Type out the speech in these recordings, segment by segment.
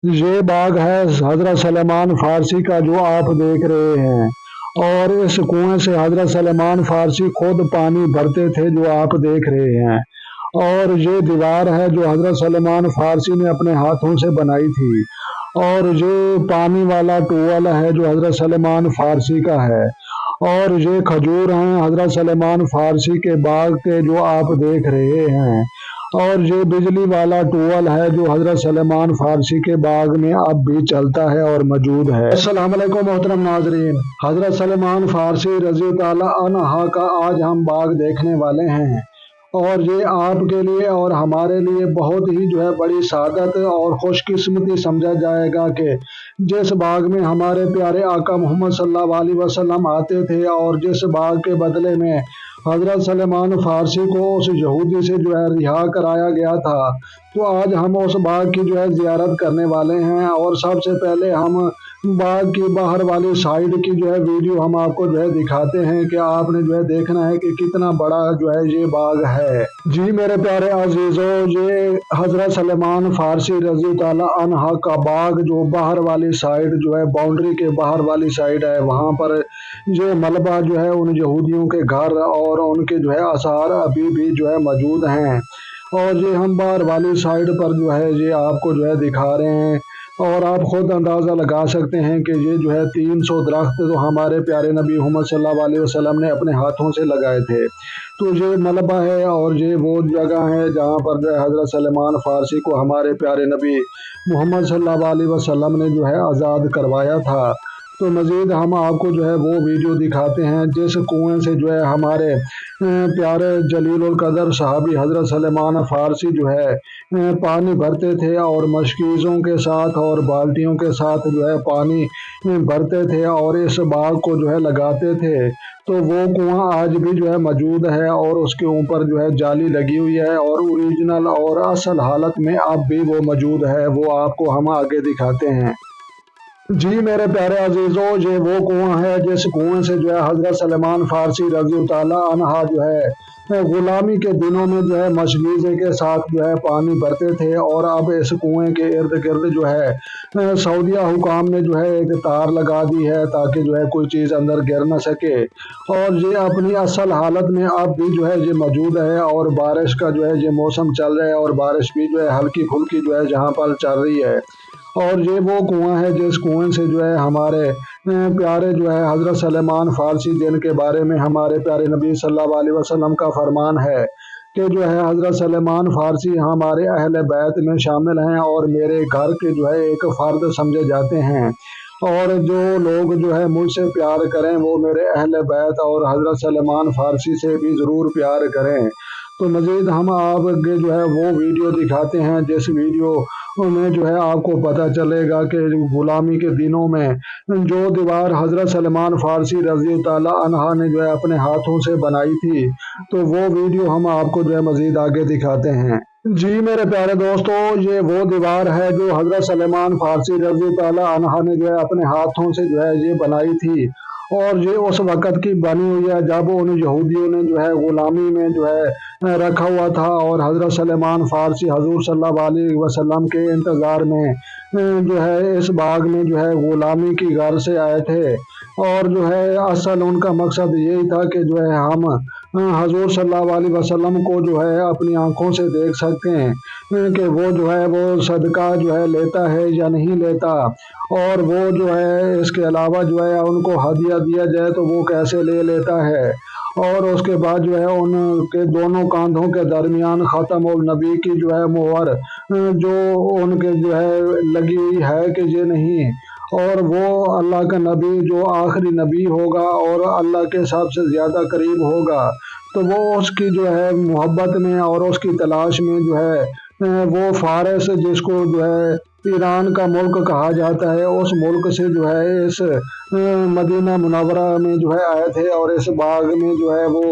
ये बाग है हजरत सलेमान फारसी का जो आप देख रहे हैं। और इस कुएं से हजरत सलेमान फारसी खुद पानी भरते थे जो आप देख रहे हैं। और ये दीवार है जो हजरत सलेमान फारसी ने अपने हाथों से बनाई थी। और ये पानी वाला टूअल है जो हजरत सलेमान फारसी का है। और ये खजूर हैं हजरत सलेमान फारसी के बाग के जो आप देख रहे हैं। और ये बिजली वाला टूअल है जो हजरत सलेमान फारसी के बाग में अब भी चलता है और मौजूद है। अस्सलाम वालेकुम मोहतरम नाजरीन, हजरत सलेमान फारसी रजी ताला अन्हा का आज हम बाग देखने वाले हैं। और ये आपके लिए और हमारे लिए बहुत ही बड़ी सादत और खुशकिस्मती समझा जाएगा कि जिस बाग में हमारे प्यारे आका मोहम्मद सल्लल्लाहु अलैहि वसल्लम आते थे और जिस बाग के बदले में हजरत सलेमान फारसी को उस यहूदी से रिहा कराया गया था, तो आज हम उस बाग की जियारत करने वाले हैं। और सबसे पहले हम बाग की बाहर वाली साइड की वीडियो हम आपको दिखाते हैं कि आपने देखना है कि कितना बड़ा ये बाग है। जी मेरे प्यारे अजीजों, ये हजरत सलेमान फारसी रजी ताला अन्हा का बाग जो बाहर वाली साइड बाउंड्री के बाहर वाली साइड है, वहाँ पर ये मलबा उन यहूदियों के घर और उनके आसार अभी भी मौजूद हैं। और ये हम बाहर वाली साइड पर ये आपको दिखा रहे हैं। और आप खुद अंदाज़ा लगा सकते हैं कि ये 300 दरख्त तो हमारे प्यारे नबी मोहम्मद सल्लल्लाहु अलैहि वसल्लम ने अपने हाथों से लगाए थे। तो ये मलबा है और ये वो जगह है जहाँ पर हजरत सलेमान फारसी को हमारे प्यारे नबी मोहम्मद सल्लल्लाहु अलैहि वसल्लम ने आज़ाद करवाया था। तो मज़ीद हम आपको वो वीडियो दिखाते हैं जिस कुएं से हमारे प्यारे जलीलुल कदर साहबी हजरत सलेमान फारसी पानी भरते थे और मशकीज़ों के साथ और बाल्टियों के साथ पानी भरते थे और इस बाग को लगाते थे। तो वो कुआं आज भी मौजूद है और उसके ऊपर जाली लगी हुई है और ओरिजिनल और असल हालत में अब भी वो मौजूद है। वो आपको हम आगे दिखाते हैं। जी मेरे प्यारे अजीजों, ये वो कुआं है जिस कुएं से हजरत सलेमान फारसी रज़ी ताला अन्हा गुलामी के दिनों में मशगीज़े के साथ पानी भरते थे। और अब इस कुएं के इर्द गिर्द सऊदिया हुकाम ने एक तार लगा दी है ताकि कोई चीज़ अंदर गिर न सके। और ये अपनी असल हालत में अब भी ये मौजूद है। और बारिश का ये मौसम चल रहा है और बारिश भी हल्की फुल्की जहाँ पर चल रही है। और ये वो कुआं है जिस कुएं से हमारे प्यारे हजरत सलेमान फारसी जिनके बारे में हमारे प्यारे नबी सल्लल्लाहु अलैहि वसल्लम का फरमान है कि हजरत सलेमान फारसी हमारे अहले बैत में शामिल हैं और मेरे घर के एक फ़र्द समझे जाते हैं। और जो लोग मुझसे प्यार करें वो मेरे अहले बैत और हजरत सलेमान फारसी से भी ज़रूर प्यार करें। तो मज़ीद हम आगे वो वीडियो दिखाते हैं जिस वीडियो में आपको पता चलेगा कि गुलामी के दिनों में जो दीवार हजरत सलेमान फारसी रज़ी ताला अन्हा ने अपने हाथों से बनाई थी, तो वो वीडियो हम आपको मज़ीद आगे दिखाते हैं। जी मेरे प्यारे दोस्तों, ये वो दीवार है जो हजरत सलेमान फारसी रज़ी ताला अन्हा ने अपने हाथों से ये बनाई थी। और ये उस वक़्त की बनी हुई है जब उन यहूदियों ने गुलामी में रखा हुआ था और हजरत सलेमान फारसी हजूर सल्लल्लाहु अलैहि वसल्लम के इंतज़ार में इस बाग में गुलामी की घर से आए थे। और असल उनका मकसद यही था कि हम हजूर सल्लल्लाहु अलैहि वसल्लम को अपनी आंखों से देख सकें कि वो वो सदका लेता है या नहीं लेता। और वो इसके अलावा उनको हदिया दिया जाए तो वो कैसे ले लेता है। और उसके बाद उनके दोनों कांधों के दरमियान ख़ातमुल नबी की मोहर जो उनके लगी हुई है कि ये नहीं। और वो अल्लाह का नबी जो आखिरी नबी होगा और अल्लाह के सबसे ज़्यादा करीब होगा, तो वो उसकी मोहब्बत में और उसकी तलाश में वो फारस जिसको ईरान का मुल्क कहा जाता है, उस मुल्क से इस मदीना मुनव्वरा में आए थे और इस बाग में वो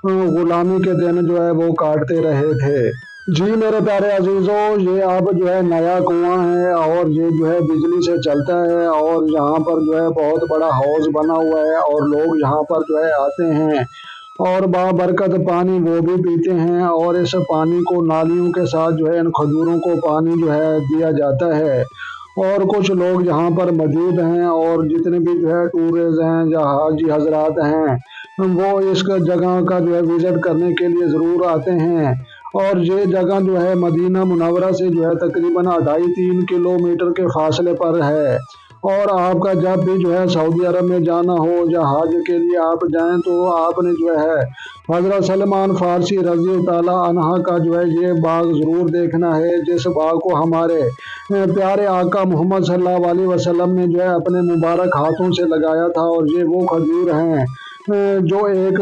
गुलामी के दिन वो काटते रहे थे। जी मेरे प्यारे अजीज़ों, ये अब नया कुआं है और ये बिजली से चलता है और यहाँ पर बहुत बड़ा हौज बना हुआ है और लोग यहाँ पर आते हैं और बाबरकत पानी वो भी पीते हैं। और इस पानी को नालियों के साथ इन खजूरों को पानी दिया जाता है। और कुछ लोग यहाँ पर मौजूद हैं, और जितने भी जो है टूरिस्ट हैं या हाजी हजरात हैं, वो इस जगह का जो है विजिट करने के लिए ज़रूर आते हैं। और ये जगह जो है मदीना मुनव्वरा से जो है तकरीबन 2.5-3 किलोमीटर के फासले पर है। और आपका जब भी जो है सऊदी अरब में जाना हो या हज के लिए आप जाएं, तो आपने जो है हजरत सलमान फारसी रजी ताला अन्हा का जो है ये बाग ज़रूर देखना है, जिस बाग को हमारे प्यारे आका मोहम्मद सल्लल्लाहु अलैहि वसल्लम ने जो है अपने मुबारक हाथों से लगाया था। और ये वो खजूर हैं जो एक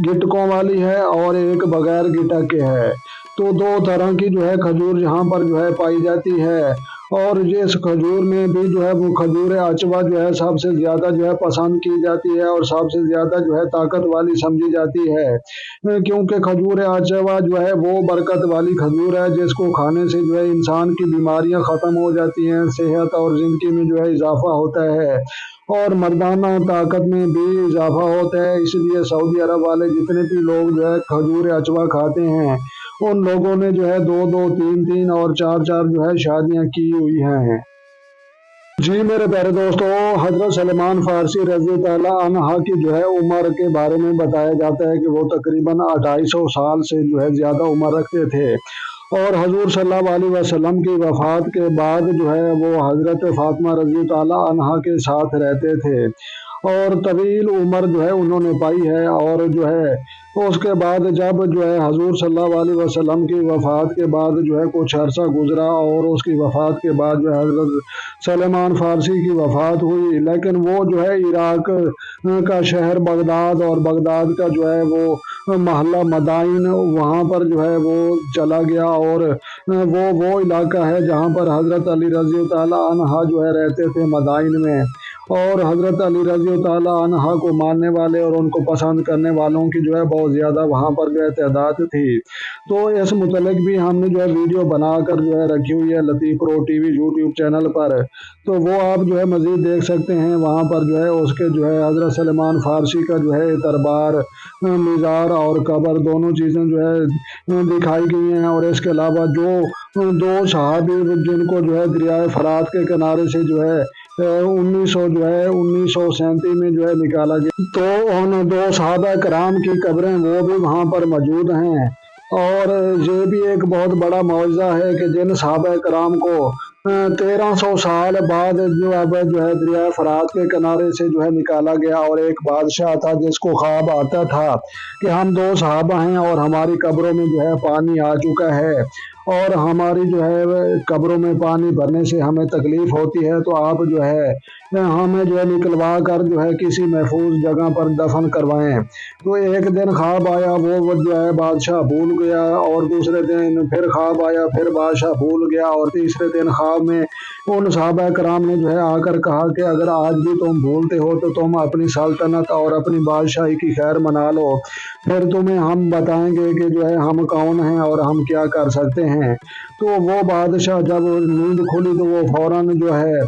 गिटकों वाली है और एक बगैर गिटक के है। तो दो तरह की जो है खजूर यहाँ पर जो है पाई जाती है। और ये इस खजूर में भी जो है वो खजूर अचवा जो है सबसे ज़्यादा जो है पसंद की जाती है और सबसे ज़्यादा जो है ताकत वाली समझी जाती है, क्योंकि खजूर अचवा जो है वो बरकत वाली खजूर है, जिसको खाने से जो है इंसान की बीमारियां ख़त्म हो जाती हैं, सेहत और ज़िंदगी में जो है इजाफा होता है और मर्दाना ताकत में भी इजाफा होता है। इसलिए सऊदी अरब वाले जितने भी लोग जो है खजूर अचवा खाते हैं, उन लोगों ने जो है 2-2, 3-3 और 4-4 जो है शादियां की हुई हैं। जी मेरे प्यारे दोस्तों, हजरत सलमान फारसी रज़ी ताला अन्हा की जो है उम्र के बारे में बताया जाता है कि वो तकरीबन 250 साल से जो है ज़्यादा उम्र रखते थे। और हजूर सल्लल्लाहु अलैहि वसल्लम की वफ़ात के बाद जो है वो हजरत फातिमा रज़ी ताला अन्हा के साथ रहते थे, और तवील उम्र जो है उन्होंने पाई है। और जो है तो उसके बाद जब जो है हजूर सल्लल्लाहु अलैहि वसल्लम की वफ़ात के बाद जो है कुछ अरसा गुजरा, और उसकी वफ़ात के बाद जो है हजरत सलेमान फारसी की वफ़ात हुई, लेकिन वो जो है इराक का शहर बगदाद और बगदाद का जो है वो महल्ला मदाइन, वहाँ पर जो है वो चला गया। और वो इलाका है जहाँ पर हज़रत अली रज़ी ताला अन्हा जो है रहते थे मदाइन में। और हज़रत अली रज़ी ताला अन्हा को मानने वाले और उनको पसंद करने वालों की जो है बहुत ज़्यादा वहाँ पर जो है तादाद थी। तो इस मुतल्लिक भी हमने जो है वीडियो बनाकर जो है रखी हुई है लतीफ़ प्रो टीवी यूट्यूब चैनल पर, तो वो आप जो है मज़ीद देख सकते हैं। वहाँ पर जो है उसके जो है हज़रत सलमान फारसी का जो है दरबार, मज़ार और कब्र दोनों चीज़ें जो है दिखाई गई हैं। और इसके अलावा जो दो सहाबी जिनको जो है दरियाए फरात के किनारे से जो है 1937 में जो है निकाला गया, तो उन दो सहाबा कराम की कब्रें वो भी वहाँ पर मौजूद हैं। और ये भी एक बहुत बड़ा मौजज़ा है कि जिन सहाबा कराम को 1300 साल बाद जो अब जो है दरिया फरात के किनारे से जो है निकाला गया, और एक बादशाह था जिसको ख्वाब आता था कि हम दो सहाबा हैं और हमारी कब्रों में जो है पानी आ चुका है, और हमारी जो है कब्रों में पानी भरने से हमें तकलीफ होती है, तो आप जो है हमें जो है निकलवा कर जो है किसी महफूज जगह पर दफन करवाएं। तो एक दिन ख्वाब आया, वो जो है बादशाह भूल गया, और दूसरे दिन फिर ख्वाब आया, फिर बादशाह भूल गया, और तीसरे दिन ख्वाब में उन सहाबा कराम ने जो है आकर कहा कि अगर आज भी तुम भूलते हो तो तुम अपनी सल्तनत और अपनी बादशाही की खैर मना लो, फिर तुम्हें हम बताएंगे कि जो है हम कौन हैं और हम क्या कर सकते हैं। तो वो बादशाह जब नींद खुली तो वो फौरन जो है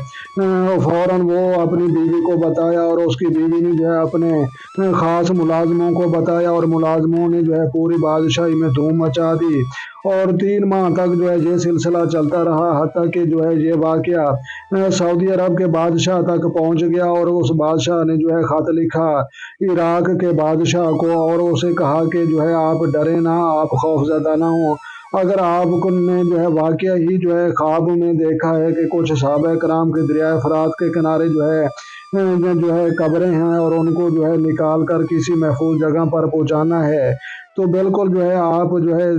फौरन वो अपनी बीवी को बताया, और उसकी बीवी ने जो है अपने ख़ास मुलाजमों को बताया, और मुलाजमों ने जो है पूरी बादशाही में धूम मचा दी। और 3 माह तक जो है ये सिलसिला चलता रहा, हत्ता कि जो है ये वाक़या सऊदी अरब के बादशाह तक पहुंच गया। और उस बादशाह ने जो है ख़त लिखा इराक के बादशाह को, और उसे कहा कि जो है आप डरे ना, आप खौफज़दा ना हो। अगर आपको ने जो है वाक़या ही जो है ख्वाब में देखा है कि कुछ सहाबा कराम के दरिया फरात के किनारे जो है कब्रें हैं, और उनको जो है निकाल कर किसी महफूज जगह पर पहुंचाना है, तो बिल्कुल जो है आप जो है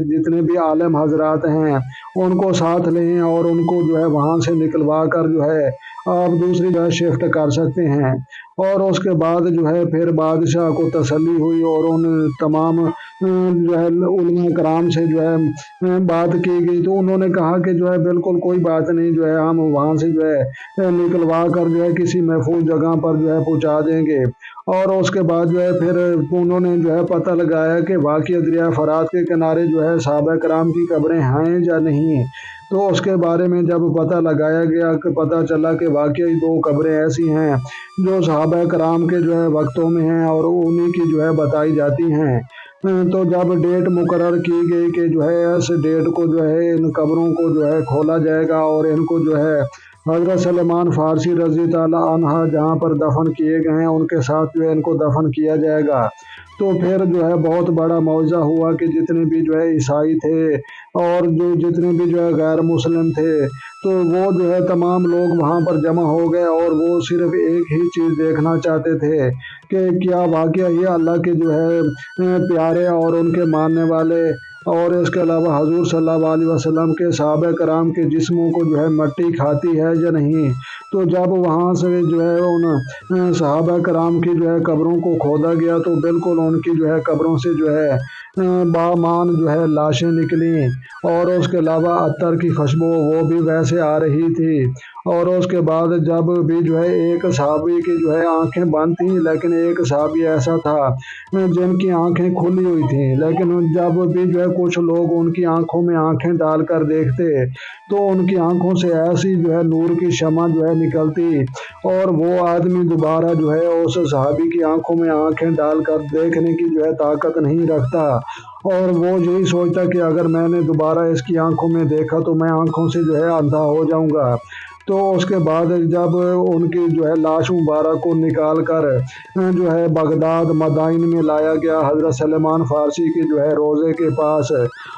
जितने भी आलिम हजरात हैं उनको साथ लें, और उनको जो है वहाँ से निकलवा कर जो है आप दूसरी जगह शिफ्ट कर सकते हैं। और उसके बाद जो है फिर बादशाह को तसल्ली हुई, और उन तमाम जो है उलमा कराम से जो है बात की गई, तो उन्होंने कहा कि जो है बिल्कुल कोई बात नहीं, जो है हम वहाँ से जो है निकलवा कर जो है किसी महफूज जगह पर जो है पहुँचा देंगे। और उसके बाद जो है फिर उन्होंने जो है पता लगाया कि वाक़ई दरिया फरात के किनारे जो है सहाबा कराम की कब्रें हैं या नहीं। تو اس کے بارے میں جب پتہ لگایا گیا کہ پتہ چلا کہ واقعی 2 قبریں ایسی ہیں جو صحابہ کرام کے جو ہے وقتوں میں ہیں اور انہی کی جو ہے بتائی جاتی ہیں۔ تو جب ڈیٹ مقرر کی گئی کہ جو ہے اس ڈیٹ کو جو ہے ان قبروں کو جو ہے کھولا جائے گا اور ان کو جو ہے حضرت سلمان فارسی رضی تعالیٰ عنہ جہاں پر دفن کیے گئے ہیں ان کے ساتھ جو ہے ان کو دفن کیا جائے گا، تو پھر جو ہے بہت بڑا معجزہ ہوا کہ جتنے بھی جو ہے عیسائی تھے اور جتنے بھی جو ہے غیر مسلم تھے، تو وہ جو ہے تمام لوگ وہاں پر جمع ہو گئے اور وہ صرف ایک ہی چیز دیکھنا چاہتے تھے کہ کیا واقعہ یہ اللہ کے جو ہے پیارے اور ان کے ماننے والے اور اس کے علاوہ حضور صلی اللہ علیہ وسلم کے صحابہ کرام کے جسموں کو جو ہے مٹی کھاتی ہے یا نہیں۔ تو جب وہاں سے جو ہے ان صحابہ کرام کی جو ہے قبروں کو کھودا گیا تو بالکل ان کی جو ہے قبروں سے جو ہے بامان جو ہے لاشیں نکلی، اور اس کے علاوہ عطر کی خوشبو وہ بھی ویسے آ رہی تھی، اور اس کے بعد جب بھی جو ہے ایک صحابی کی جو ہے آنکھیں بند تھیں، لیکن ایک صحابی ایسا تھا جن کی آنکھیں کھلی ہوئی تھیں، لیکن جب بھی جو ہے کچھ لوگ ان کی آنکھوں میں آنکھیں ڈال کر دیکھتے تو ان کی آنکھوں سے ایسی جو ہے نور کی شمع جو ہے نکلتی، اور وہ آدمی دوبارہ جو ہے اس صحابی کی آنکھوں میں آنکھیں ڈال کر دیکھنے کی جو ہے طاقت نہیں رکھتا، اور وہ یہی سوچتا کہ اگر میں نے دوبارہ اس کی آنکھوں میں دیکھا تو میں آنکھوں سے جو ہے اندھا ہو جاؤں گا۔ تو اس کے بعد جب ان کی جو ہے لاش مبارک کو نکال کر جو ہے بغداد مدائن میں لایا گیا حضرت سلمان فارسی کے جو ہے روضے کے پاس،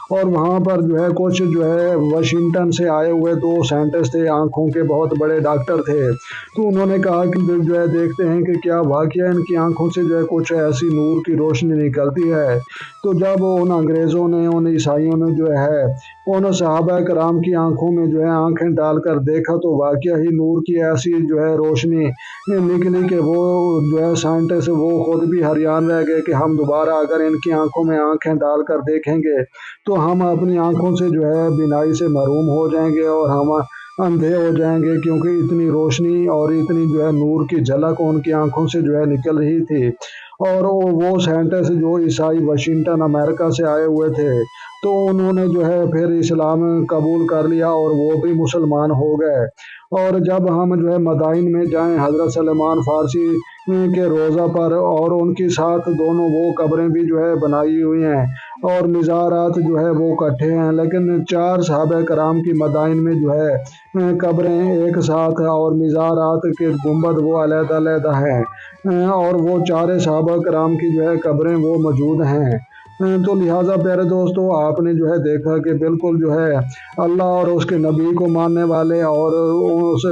اور وہاں پر جو ہے کچھ جو ہے واشنگٹن سے آئے ہوئے 2 سائنٹسٹ تھے، آنکھوں کے بہت بڑے ڈاکٹر تھے، تو انہوں نے کہا کہ جو ہے دیکھتے ہیں کہ کیا واقعہ ان کی آنکھوں سے جو ہے کچھ ایسی نور کی روشنی نکلتی ہے۔ تو جب ان انگریزوں نے ان عیسائیوں نے جو ہے ان صحابہ کرام کی آنکھوں میں جو ہے آنکھیں ڈال کر دیکھا تو واقعہ ہی نور کی ایسی جو ہے روشنی نکلی کہ وہ جو ہے سائنٹسٹ وہ خود بھی حیران رہ گئے کہ ہم دوبارہ اگر ان کی آنکھوں میں آنکھیں ڈال کر دیکھیں گے تو ہم اپنی آنکھوں سے جو ہے بینائی سے محروم ہو جائیں گے اور ہم اندھے ہو جائیں گے، کیونکہ اتنی روشنی اور اتنی جو ہے نور کی جھلک ان کی آنکھوں سے جو ہے نکل رہی تھی۔ اور وہ سائنٹسٹ جو عیسائی واشنگٹن امریکہ سے آئے ہوئے تھے تو انہوں نے جو ہے پھر اسلام قبول کر لیا اور وہ بھی مسلمان ہو گئے۔ اور جب ہم جو ہے مدائن میں جائیں حضرت سلمان فارسی کے روضہ پر، اور ان کے ساتھ دونوں وہ قبریں بھی جو ہے بنائی ہوئی ہیں اور مزارات جو ہے وہ کٹھے ہیں، لیکن 4 صحابہ کرام کی مدائن میں جو ہے قبریں ایک ساتھ اور مزارات کے گنبد وہ علیحدہ علیحدہ ہیں، اور وہ 4 صحابہ کرام کی جو ہے قبریں وہ موجود ہیں۔ تو لہٰذا پیارے دوستو، آپ نے جو ہے دیکھا کہ بالکل جو ہے اللہ اور اس کے نبی کو ماننے والے اور اس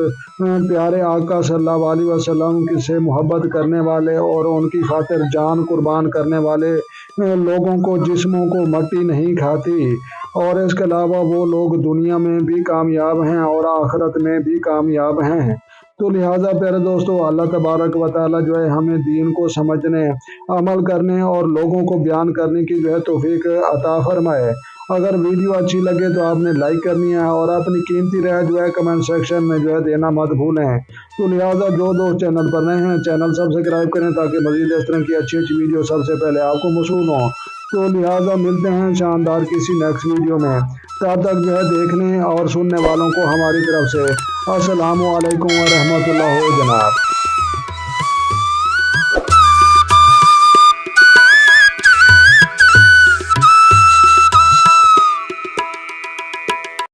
پیارے آقا صلی اللہ علیہ وسلم سے محبت کرنے والے اور ان کی خاطر جان قربان کرنے والے لوگوں کو جسموں کو مٹی نہیں کھاتی، اور اس کے علاوہ وہ لوگ دنیا میں بھی کامیاب ہیں اور آخرت میں بھی کامیاب ہیں۔ تو لہٰذا پیارے دوستو، اللہ تبارک و تعالیٰ جو ہے ہمیں دین کو سمجھنے، عمل کرنے اور لوگوں کو بیان کرنے کی جو ہے توفیق عطا فرمائے۔ اگر ویڈیو اچھی لگے تو آپ نے لائک کرنی ہے اور اپنی قیمتی رائے جو ہے کمنٹ سیکشن میں جو ہے دینا مت بھولیں۔ تو لہٰذا جو دوست چینل پر نئے ہیں چینل سبسکرائب کریں تاکہ مزید اس طرح کی اچھی ویڈیو سب سے پہلے آپ کو موصول ہوں۔ تو لہٰذا ملتے ہیں شاندار کسی نیکسٹ ویڈیو میں، تب تک جو ہے دیکھنے اور سننے والوں کو ہماری طرف سے السلام علیکم ورحمۃ اللہ جناب۔